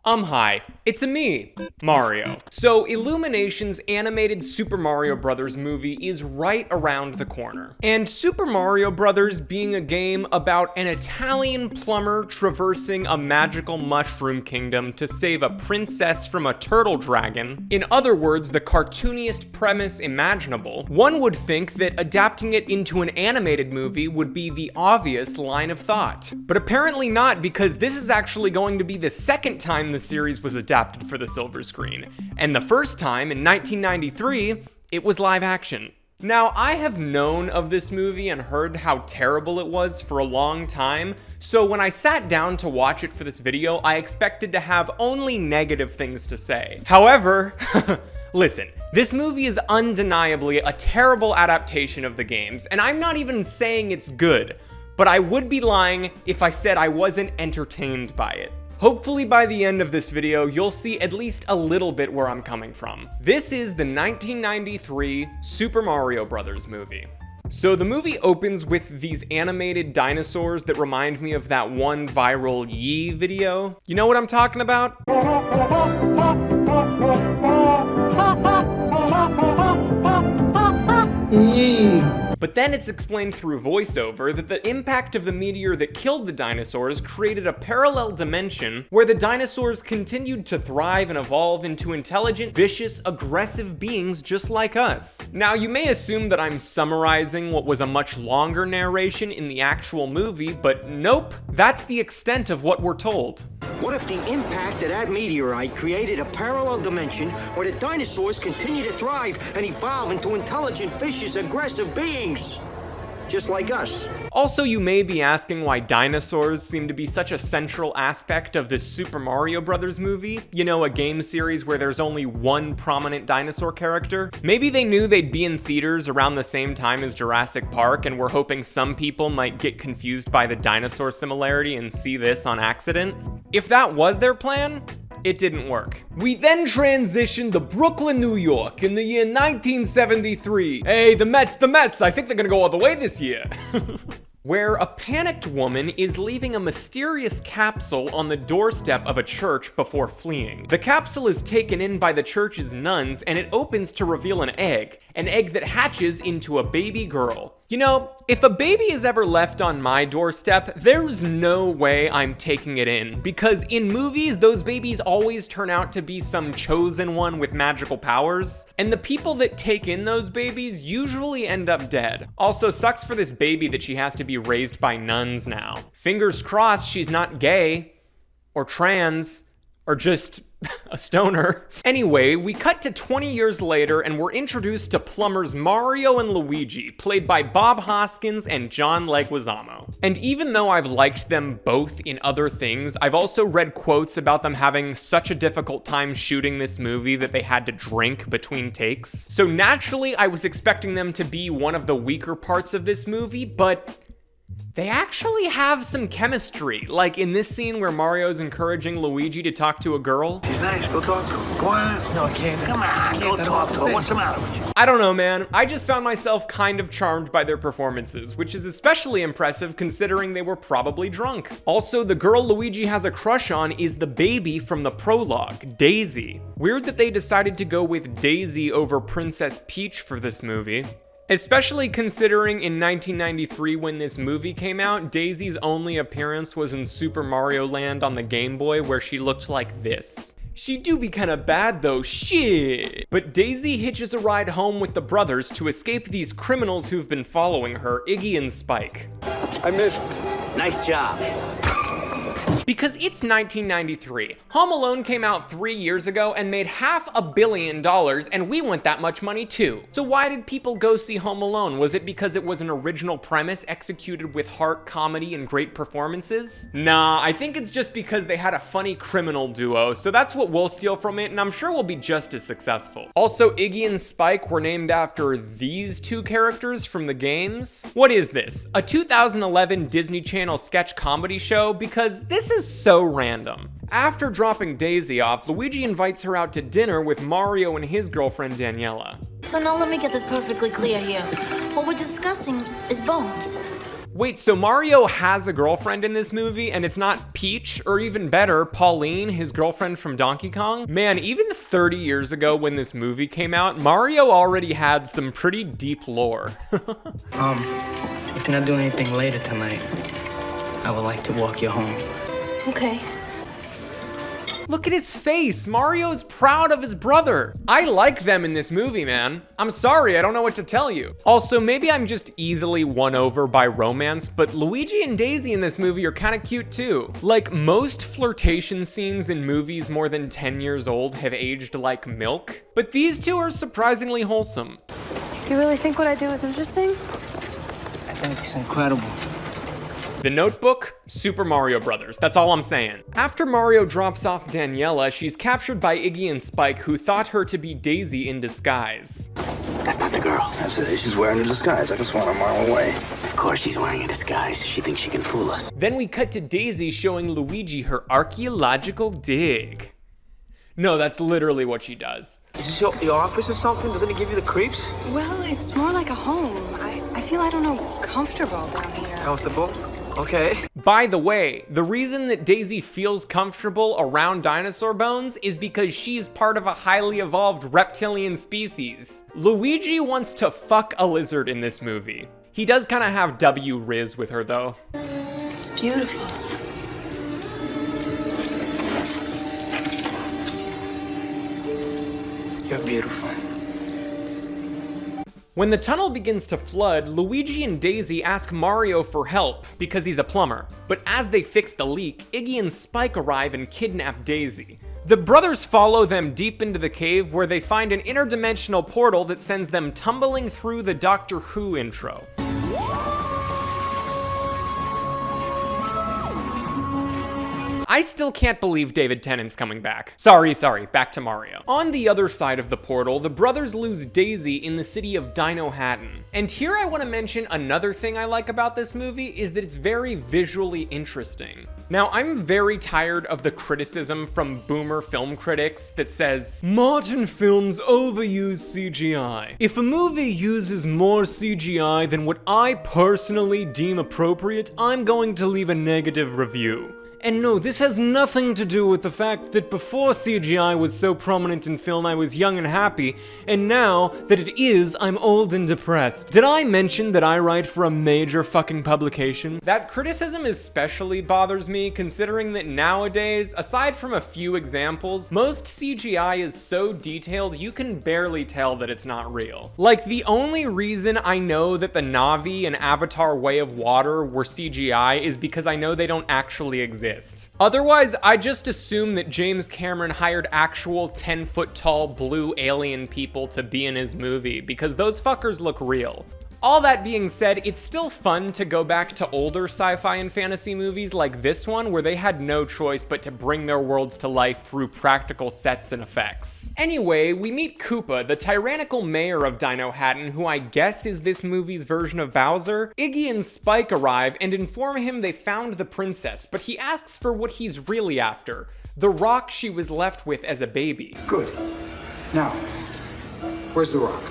Hi, it's me, Mario. So Illumination's animated Super Mario Bros. Movie is right around the corner. And Super Mario Bros. Being a game about an Italian plumber traversing a magical mushroom kingdom to save a princess from a turtle dragon, in other words, the cartooniest premise imaginable, one would think that adapting it into an animated movie would be the obvious line of thought. But apparently not, because this is actually going to be the second time the series was adapted for the silver screen, and the first time, in 1993, it was live action. Now, I have known of this movie and heard how terrible it was for a long time, so when I sat down to watch it for this video, I expected to have only negative things to say. However, listen, this movie is undeniably a terrible adaptation of the games, and I'm not even saying it's good, but I would be lying if I said I wasn't entertained by it. Hopefully by the end of this video, you'll see at least a little bit where I'm coming from. This is the 1993 Super Mario Bros. Movie. So the movie opens with these animated dinosaurs that remind me of that one viral Yee video. You know what I'm talking about? Yee. But then it's explained through voiceover that the impact of the meteor that killed the dinosaurs created a parallel dimension where the dinosaurs continued to thrive and evolve into intelligent, vicious, aggressive beings just like us. Now, you may assume that I'm summarizing what was a much longer narration in the actual movie, but nope, that's the extent of what we're told. What if the impact of that meteorite created a parallel dimension where the dinosaurs continue to thrive and evolve into intelligent, vicious, aggressive beings? Just like us. Also, you may be asking why dinosaurs seem to be such a central aspect of this Super Mario Bros. Movie. You know, a game series where there's only one prominent dinosaur character. Maybe they knew they'd be in theaters around the same time as Jurassic Park and were hoping some people might get confused by the dinosaur similarity and see this on accident. If that was their plan, it didn't work. We then transitioned to Brooklyn, New York in the year 1973. Hey, the Mets, I think they're gonna go all the way this year. Where a panicked woman is leaving a mysterious capsule on the doorstep of a church before fleeing. The capsule is taken in by the church's nuns and it opens to reveal an egg that hatches into a baby girl. You know, if a baby is ever left on my doorstep, there's no way I'm taking it in, because in movies, those babies always turn out to be some chosen one with magical powers, and the people that take in those babies usually end up dead. Also, sucks for this baby that she has to be raised by nuns now. Fingers crossed she's not gay, or trans, or just a stoner. Anyway, we cut to 20 years later and we're introduced to plumbers Mario and Luigi, played by Bob Hoskins and John Leguizamo. And even though I've liked them both in other things, I've also read quotes about them having such a difficult time shooting this movie that they had to drink between takes. So naturally, I was expecting them to be one of the weaker parts of this movie, but they actually have some chemistry, like in this scene where Mario's encouraging Luigi to talk to a girl. She's nice, go talk to her. Go on. No, I can't. Come on, go talk to her. What's the matter with you? I don't know, man. I just found myself kind of charmed by their performances, which is especially impressive considering they were probably drunk. Also, the girl Luigi has a crush on is the baby from the prologue, Daisy. Weird that they decided to go with Daisy over Princess Peach for this movie. Especially considering in 1993 when this movie came out, Daisy's only appearance was in Super Mario Land on the Game Boy where she looked like this. She do be kinda bad though, shit. But Daisy hitches a ride home with the brothers to escape these criminals who've been following her, Iggy and Spike. I missed. Nice job. Because it's 1993. Home Alone came out 3 years ago and made $500 million, and we want that much money too. So why did people go see Home Alone? Was it because it was an original premise executed with heart, comedy, and great performances? Nah, I think it's just because they had a funny criminal duo, so that's what we'll steal from it, and I'm sure we'll be just as successful. Also, Iggy and Spike were named after these two characters from the games. What is this? A 2011 Disney Channel sketch comedy show? Because this is so random. After dropping Daisy off, Luigi invites her out to dinner with Mario and his girlfriend Daniela. So now let me get this perfectly clear here. What we're discussing is bones. Wait, so Mario has a girlfriend in this movie, and it's not Peach, or even better, Pauline, his girlfriend from Donkey Kong? Man, even 30 years ago when this movie came out, Mario already had some pretty deep lore. If you're not doing anything later tonight, I would like to walk you home. Okay. Look at his face. Mario's proud of his brother. I like them in this movie, man. I'm sorry, I don't know what to tell you. Also, maybe I'm just easily won over by romance, but Luigi and Daisy in this movie are kind of cute too. Like, most flirtation scenes in movies more than 10 years old have aged like milk, but these two are surprisingly wholesome. You really think what I do is interesting? I think it's incredible. The Notebook, Super Mario Brothers, that's all I'm saying. After Mario drops off Daniela, she's captured by Iggy and Spike, who thought her to be Daisy in disguise. That's not the girl. That's it. She's wearing a disguise. I just want a mile away. Of course she's wearing a disguise. She thinks she can fool us. Then we cut to Daisy showing Luigi her archaeological dig. No, that's literally what she does. Is this your office or something? Doesn't it give you the creeps? Well, it's more like a home. I feel, I don't know, comfortable down here. Comfortable? Okay. By the way, the reason that Daisy feels comfortable around dinosaur bones is because she's part of a highly evolved reptilian species. Luigi wants to fuck a lizard in this movie. He does kind of have W Riz with her though. It's beautiful. You're beautiful. When the tunnel begins to flood, Luigi and Daisy ask Mario for help because he's a plumber. But as they fix the leak, Iggy and Spike arrive and kidnap Daisy. The brothers follow them deep into the cave where they find an interdimensional portal that sends them tumbling through the Doctor Who intro. I still can't believe David Tennant's coming back. Sorry, back to Mario. On the other side of the portal, the brothers lose Daisy in the city of Dinohattan. And here I want to mention another thing I like about this movie is that it's very visually interesting. Now, I'm very tired of the criticism from boomer film critics that says, "Modern films overuse CGI. If a movie uses more CGI than what I personally deem appropriate, I'm going to leave a negative review." And no, this has nothing to do with the fact that before CGI was so prominent in film, I was young and happy, and now that it is, I'm old and depressed. Did I mention that I write for a major fucking publication? That criticism especially bothers me, considering that nowadays, aside from a few examples, most CGI is so detailed you can barely tell that it's not real. Like, the only reason I know that the Na'vi and Avatar Way of Water were CGI is because I know they don't actually exist. Otherwise, I just assume that James Cameron hired actual 10-foot tall blue alien people to be in his movie, because those fuckers look real. All that being said, it's still fun to go back to older sci-fi and fantasy movies like this one, where they had no choice but to bring their worlds to life through practical sets and effects. Anyway, we meet Koopa, the tyrannical mayor of Dinohattan, who I guess is this movie's version of Bowser. Iggy and Spike arrive and inform him they found the princess, but he asks for what he's really after, the rock she was left with as a baby. Good. Now, where's the rock?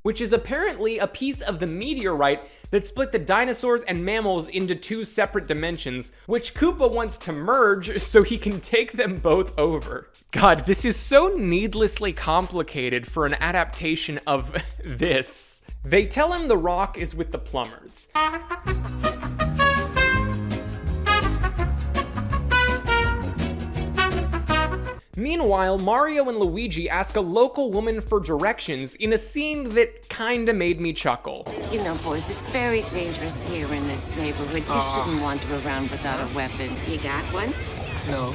Which is apparently a piece of the meteorite that split the dinosaurs and mammals into two separate dimensions, which Koopa wants to merge so he can take them both over. God, this is so needlessly complicated for an adaptation of this. They tell him the rock is with the plumbers. Meanwhile, Mario and Luigi ask a local woman for directions in a scene that kinda made me chuckle. You know, boys, it's very dangerous here in this neighborhood. You shouldn't wander around without a weapon. You got one? No.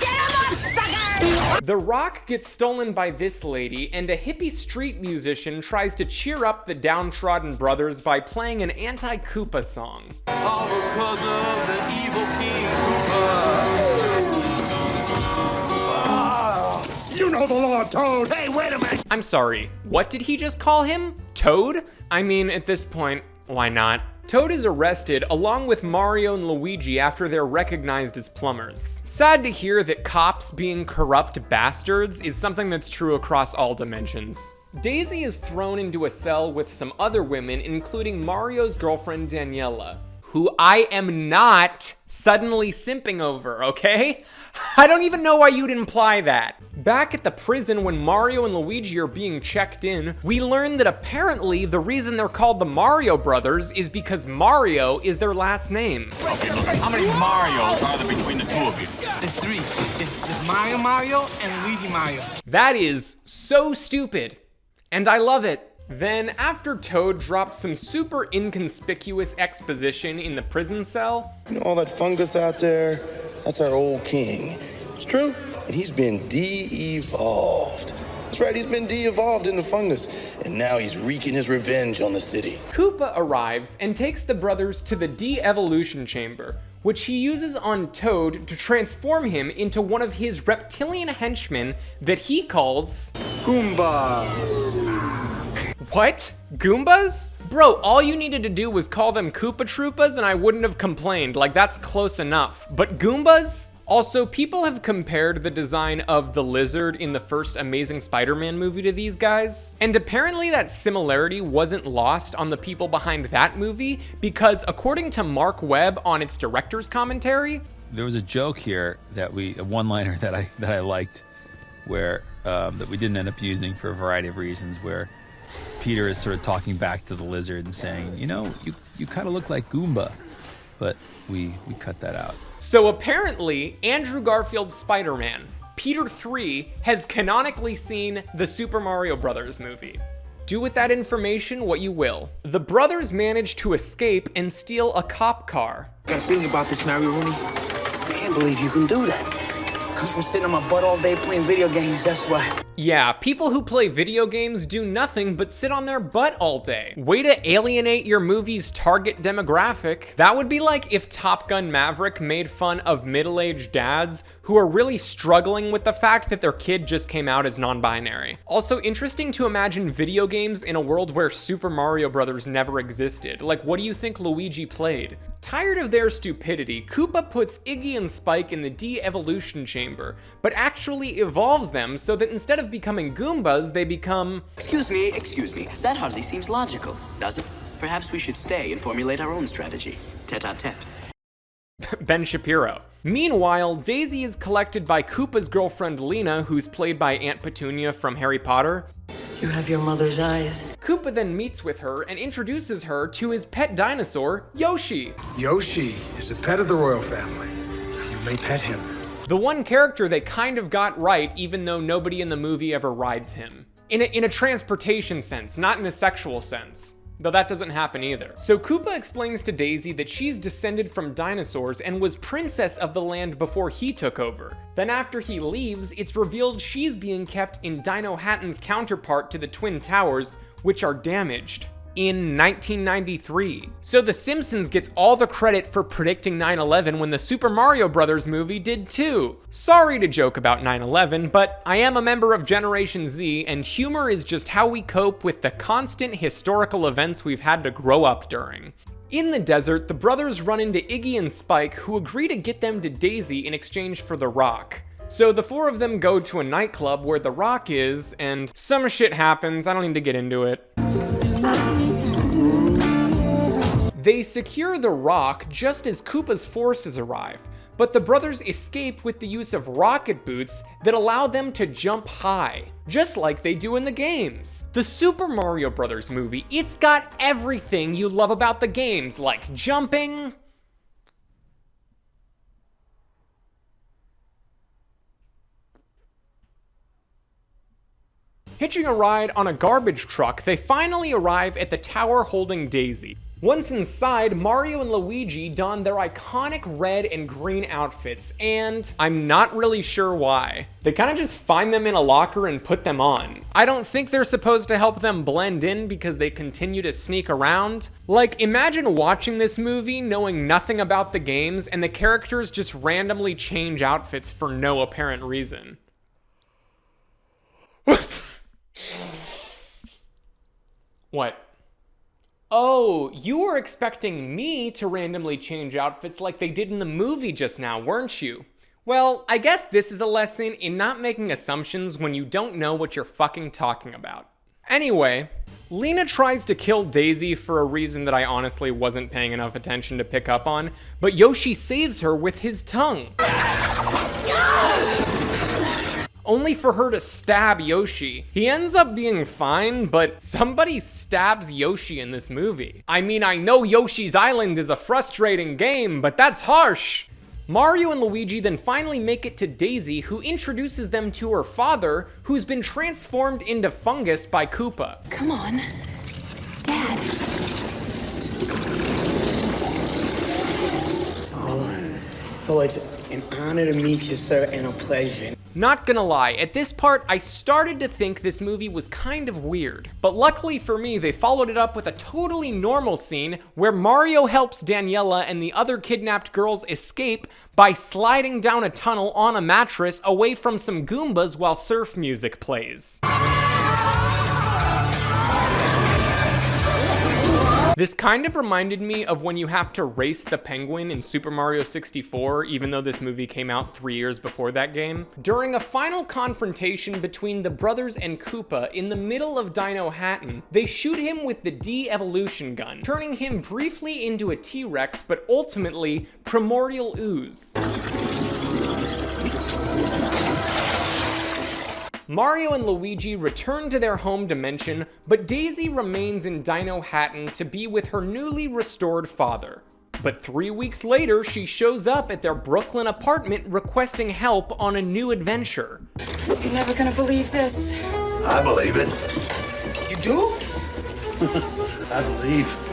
Get him up, sucker! The rock gets stolen by this lady, and a hippie street musician tries to cheer up the downtrodden brothers by playing an anti-Koopa song. All because of the evil King Koopa. You know the law, Toad! Hey, wait a minute! I'm sorry, what did he just call him? Toad? I mean, at this point, why not? Toad is arrested along with Mario and Luigi after they're recognized as plumbers. Sad to hear that cops being corrupt bastards is something that's true across all dimensions. Daisy is thrown into a cell with some other women, including Mario's girlfriend Daniela, who I am not suddenly simping over, okay? I don't even know why you'd imply that. Back at the prison when Mario and Luigi are being checked in, we learn that apparently the reason they're called the Mario Brothers is because Mario is their last name. Okay, look, how many Marios are there between the two of you? There's three. There's Mario and Luigi Mario. That is so stupid, and I love it. Then, after Toad drops some super inconspicuous exposition in the prison cell, You know all that fungus out there? That's our old king. It's true. And he's been de-evolved. That's right, he's been de-evolved into fungus. And now he's wreaking his revenge on the city. Koopa arrives and takes the brothers to the de-evolution chamber, which he uses on Toad to transform him into one of his reptilian henchmen that he calls Goombas. What? Goombas? Bro, all you needed to do was call them Koopa Troopas and I wouldn't have complained, like that's close enough. But Goombas? Also, people have compared the design of the lizard in the first Amazing Spider-Man movie to these guys, and apparently that similarity wasn't lost on the people behind that movie because according to Mark Webb on its director's commentary, there was a joke here that a one-liner that I liked, where that we didn't end up using for a variety of reasons, where Peter is sort of talking back to the lizard and saying, you know, you kind of look like Goomba, but we cut that out. So apparently, Andrew Garfield's Spider-Man, Peter 3, has canonically seen the Super Mario Brothers movie. Do with that information what you will. The brothers manage to escape and steal a cop car. Got a feeling about this, Mario Rooney. I can't believe you can do that. Comes from sitting on my butt all day playing video games, that's why. Yeah, people who play video games do nothing but sit on their butt all day. Way to alienate your movie's target demographic. That would be like if Top Gun Maverick made fun of middle-aged dads who are really struggling with the fact that their kid just came out as non-binary. Also, interesting to imagine video games in a world where Super Mario Brothers never existed. Like, what do you think Luigi played? Tired of their stupidity, Koopa puts Iggy and Spike in the de-evolution chamber, but actually evolves them so that instead of becoming Goombas, they become... Excuse me. That hardly seems logical, does it? Perhaps we should stay and formulate our own strategy. Tete-a-tete. Ben Shapiro. Meanwhile, Daisy is collected by Koopa's girlfriend Lena, who's played by Aunt Petunia from Harry Potter. You have your mother's eyes. Koopa then meets with her and introduces her to his pet dinosaur, Yoshi. Yoshi is a pet of the royal family. You may pet him. The one character they kind of got right, even though nobody in the movie ever rides him. In a transportation sense, not in a sexual sense. Though that doesn't happen either. So Koopa explains to Daisy that she's descended from dinosaurs and was princess of the land before he took over. Then after he leaves, it's revealed she's being kept in Dinohattan's counterpart to the Twin Towers, which are damaged. In 1993. So The Simpsons gets all the credit for predicting 9/11 when the Super Mario Brothers movie did too. Sorry to joke about 9/11, but I am a member of Generation Z, and humor is just how we cope with the constant historical events we've had to grow up during. In the desert, the brothers run into Iggy and Spike, who agree to get them to Daisy in exchange for the rock. So the four of them go to a nightclub where the rock is, and some shit happens, I don't need to get into it. They secure the rock just as Koopa's forces arrive, but the brothers escape with the use of rocket boots that allow them to jump high, just like they do in the games. The Super Mario Brothers movie, it's got everything you love about the games, like jumping, hitching a ride on a garbage truck, they finally arrive at the tower holding Daisy. Once inside, Mario and Luigi don their iconic red and green outfits, and I'm not really sure why. They kind of just find them in a locker and put them on. I don't think they're supposed to help them blend in because they continue to sneak around. Like, imagine watching this movie knowing nothing about the games and the characters just randomly change outfits for no apparent reason. What? Oh, you were expecting me to randomly change outfits like they did in the movie just now, weren't you? Well, I guess this is a lesson in not making assumptions when you don't know what you're fucking talking about. Anyway, Lena tries to kill Daisy for a reason that I honestly wasn't paying enough attention to pick up on, but Yoshi saves her with his tongue. Only for her to stab Yoshi. He ends up being fine, but somebody stabs Yoshi in this movie. I mean, I know Yoshi's Island is a frustrating game, but that's harsh. Mario and Luigi then finally make it to Daisy, who introduces them to her father, who's been transformed into fungus by Koopa. Come on, Dad. Oh, it's an honor to meet you, sir, and a pleasure. Not gonna lie, at this part, I started to think this movie was kind of weird. But luckily for me, they followed it up with a totally normal scene where Mario helps Daniela and the other kidnapped girls escape by sliding down a tunnel on a mattress away from some Goombas while surf music plays. This kind of reminded me of when you have to race the penguin in Super Mario 64, even though this movie came out 3 years before that game. During a final confrontation between the brothers and Koopa in the middle of Dinohattan, they shoot him with the de-evolution gun, turning him briefly into a T-Rex, but ultimately primordial ooze. Mario and Luigi return to their home dimension, but Daisy remains in Dinohattan to be with her newly restored father. But 3 weeks later, she shows up at their Brooklyn apartment requesting help on a new adventure. You're never gonna believe this. I believe it. You do? I believe.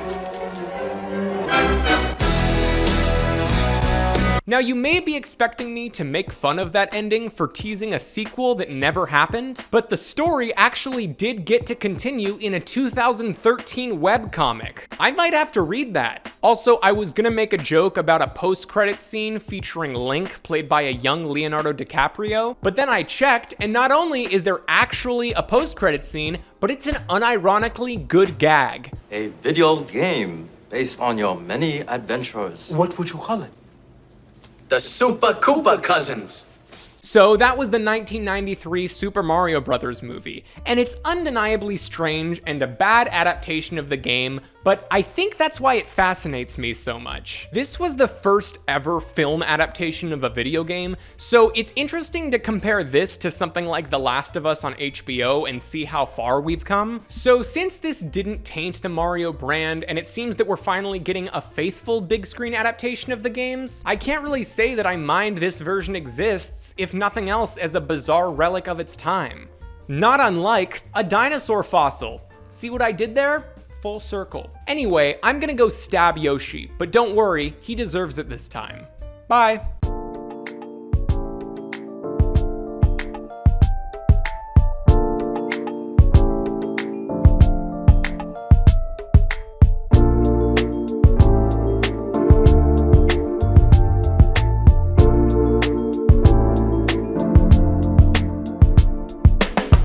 Now, you may be expecting me to make fun of that ending for teasing a sequel that never happened, but the story actually did get to continue in a 2013 webcomic. I might have to read that. Also, I was gonna make a joke about a post-credit scene featuring Link, played by a young Leonardo DiCaprio, but then I checked, and not only is there actually a post-credit scene, but it's an unironically good gag. A video game based on your many adventures. What would you call it? The Super Koopa Cousins. So that was the 1993 Super Mario Bros. Movie, and it's undeniably strange and a bad adaptation of the game, but I think that's why it fascinates me so much. This was the first ever film adaptation of a video game, so it's interesting to compare this to something like The Last of Us on HBO and see how far we've come. So since this didn't taint the Mario brand, and it seems that we're finally getting a faithful big screen adaptation of the games, I can't really say that I mind this version exists, if nothing else as a bizarre relic of its time. Not unlike a dinosaur fossil. See what I did there? Full circle. Anyway, I'm gonna go stab Yoshi, but don't worry, he deserves it this time. Bye.